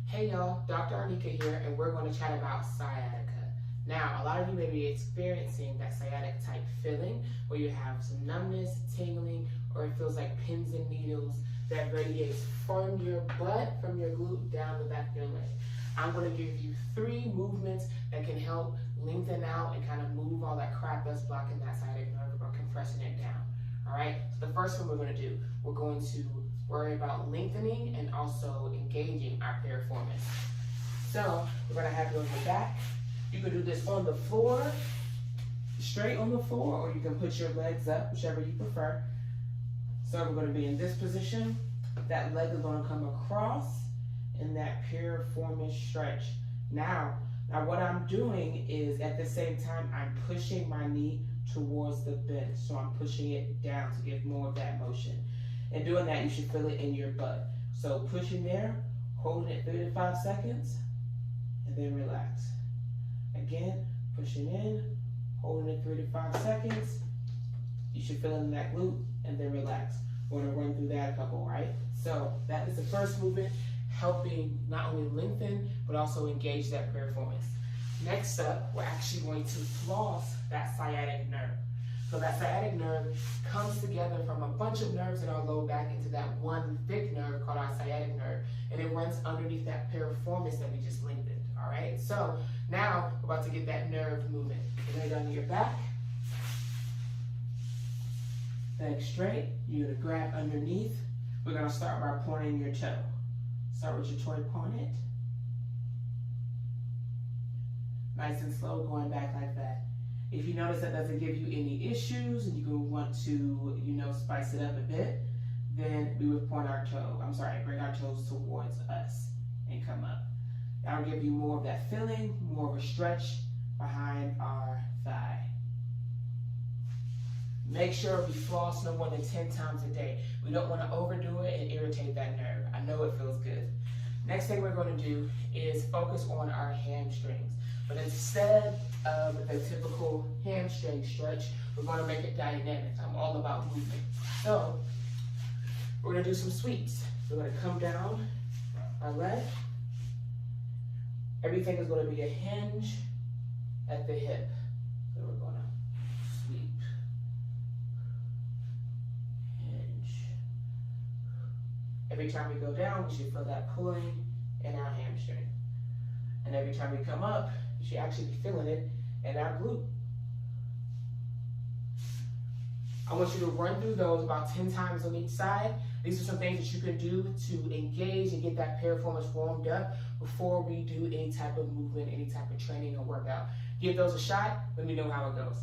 Hey y'all, Dr. Arnika here, and we're going to chat about sciatica. Now, a lot of you may be experiencing that sciatic type feeling where you have some numbness, tingling, or it feels like pins and needles that radiates from your butt, from your glute down the back of your leg. I'm going to give you 3 movements that can help lengthen out and kind of move all that crap that's blocking that sciatic nerve or compressing it down. All right, so the first one we're going to do, we're going to worry about lengthening and also engaging our piriformis. So we're going to have you on your back. You can do this on the floor, straight on the floor, or you can put your legs up, whichever you prefer. So we're going to be in this position. That leg is going to come across in that piriformis stretch. Now what I'm doing is at the same time, I'm pushing my knee towards the bench. So I'm pushing it down to give more of that motion. And doing that, you should feel it in your butt. So pushing there, holding it 3 to 5 seconds, and then relax. Again, pushing in, holding it 3 to 5 seconds. You should feel it in that glute, and then relax. We're gonna run through that a couple, right? So that is the first movement, helping not only lengthen, but also engage that piriformis. Next up, we're actually going to floss that sciatic nerve. So that sciatic nerve comes together from a bunch of nerves in our low back into that one thick nerve called our sciatic nerve, and it runs underneath that piriformis that we just lengthened, all right? So now we're about to get that nerve moving. Lay down to your back, leg straight. You're gonna grab underneath. We're gonna start by pointing your toe. Start with your toe, point it. Nice and slow, going back like that. If you notice that doesn't give you any issues and you want to, spice it up a bit, then we would bring our toes towards us and come up. That'll give you more of that feeling, more of a stretch behind our thigh. Make sure we floss no more than 10 times a day. We don't want to overdo it and irritate that nerve. I know it feels good. Next thing we're going to do is focus on our hamstrings. But instead of the typical hamstring stretch, we're going to make it dynamic. I'm all about movement. So we're going to do some sweeps. We're going to come down our leg. Everything is going to be a hinge at the hip. So we're going to sweep, hinge. Every time we go down, we should feel that pulling in our hamstring. And every time we come up, you should actually be feeling it in our glute. I want you to run through those about 10 times on each side. These are some things that you can do to engage and get that piriformis warmed up before we do any type of movement, any type of training or workout. Give those a shot. Let me know how it goes.